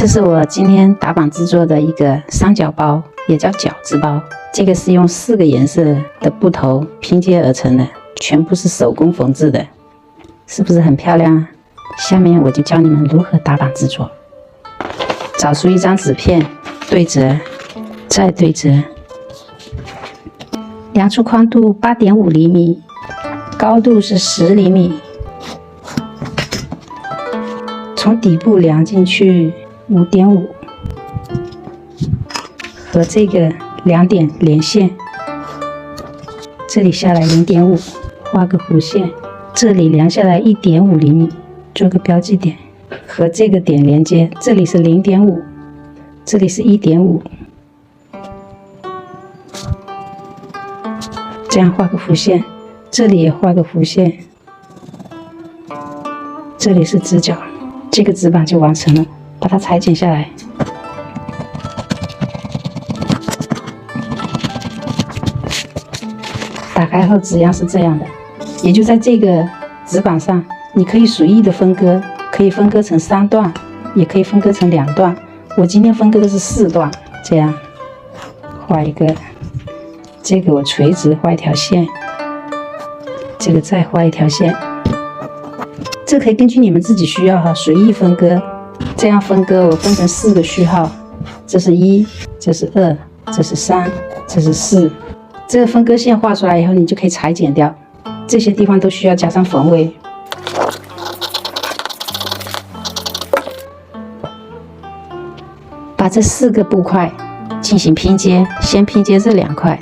这是我今天打榜制作的一个三角包，也叫饺子包。这个是用4个颜色的布头拼接而成的，全部是手工缝制的，是不是很漂亮啊？下面我就教你们如何打榜制作。找出一张纸片，对折，再对折，量出宽度8.5厘米，高度是10厘米，从底部量进去5.5，和这个2点连线，这里下来0.5，画个弧线，这里量下来1.5厘米，做个标记点，和这个点连接，这里是0.5，这里是1.5，这样画个弧线，这里也画个弧线，这里是直角，这个纸板就完成了，把它裁剪下来。打开后纸样是这样的，也就在这个纸板上，你可以随意的分割，可以分割成3段，也可以分割成2段。我今天分割的是4段，这样画一个，这个我垂直画一条线，这个再画一条线。这可以根据你们自己需要哈，随意分割。这样分割我分成4个序号，这是1，这是2，这是3，这是4。这个分割线画出来以后，你就可以裁剪掉，这些地方都需要加上缝位。把这4个布块进行拼接，先拼接这2块，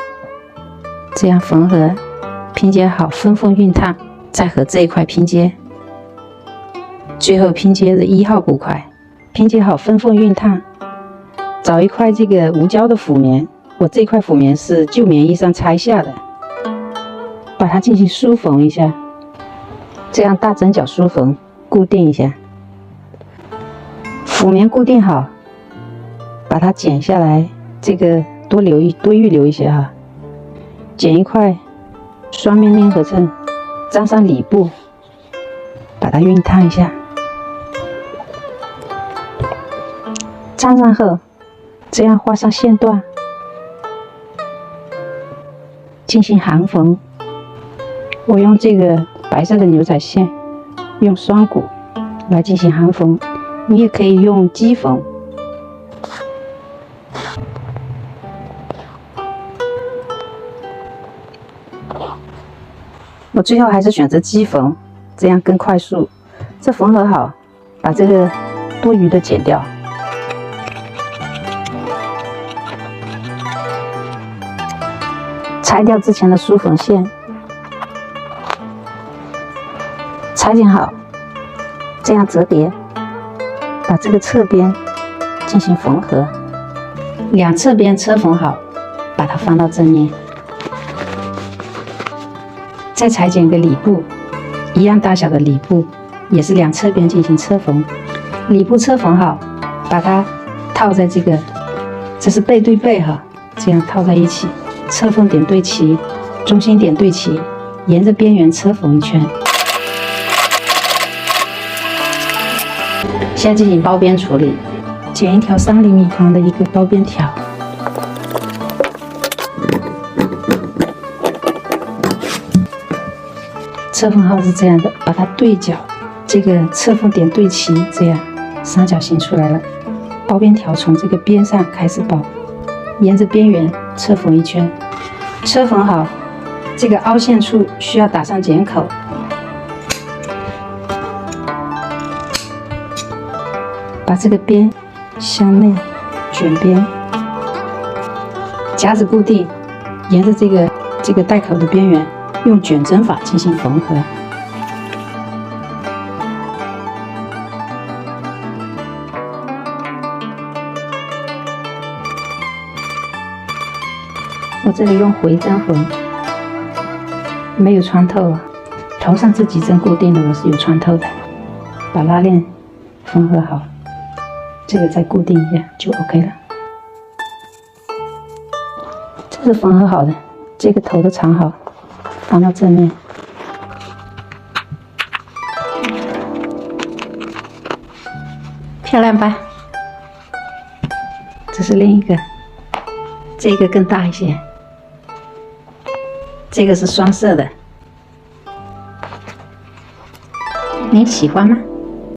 这样缝合，拼接好，分缝熨烫，再和这一块拼接，最后拼接的1号布块，拼接好，分缝熨烫，找一块这个无胶的辅棉。我这块辅棉是旧棉衣上拆下的，把它进行梳缝一下，这样大针脚梳缝，固定一下。辅棉固定好，把它剪下来，这个多预留一些哈。剪一块双面面合衬，粘上里布，把它熨烫一下。粘上后，这样画上线段。进行行缝，我用这个白色的牛仔线，用双股来进行行缝，你也可以用机缝。我最后还是选择机缝，这样更快速。这缝合好，把这个多余的剪掉。裁掉之前的梳缝线，裁剪好，这样折叠，把这个侧边进行缝合，2侧边车缝好，把它放到正面，再裁剪个里布，一样大小的里布，也是2侧边进行车缝，里布车缝好，把它套在这个，这是背对背哈，这样套在一起。车缝点对齐，中心点对齐，沿着边缘车缝一圈。先进行包边处理，剪一条3厘米宽的一个包边条，车缝号是这样的，把它对角，这个车缝点对齐，这样三角形出来了。包边条从这个边上开始包，沿着边缘车缝一圈，车缝好，这个凹陷处需要打上剪口，把这个边向内卷边，夹子固定，沿着这个带口的边缘，用卷针法进行缝合。我这里用回针缝，没有穿透啊，头上这几针固定的我是有穿透的，把拉链缝合好，这个再固定一下就 OK 了。这是缝合好的，这个头都藏好，放到正面。漂亮吧？这是另一个，这个更大一些，这个是双色的，你喜欢吗？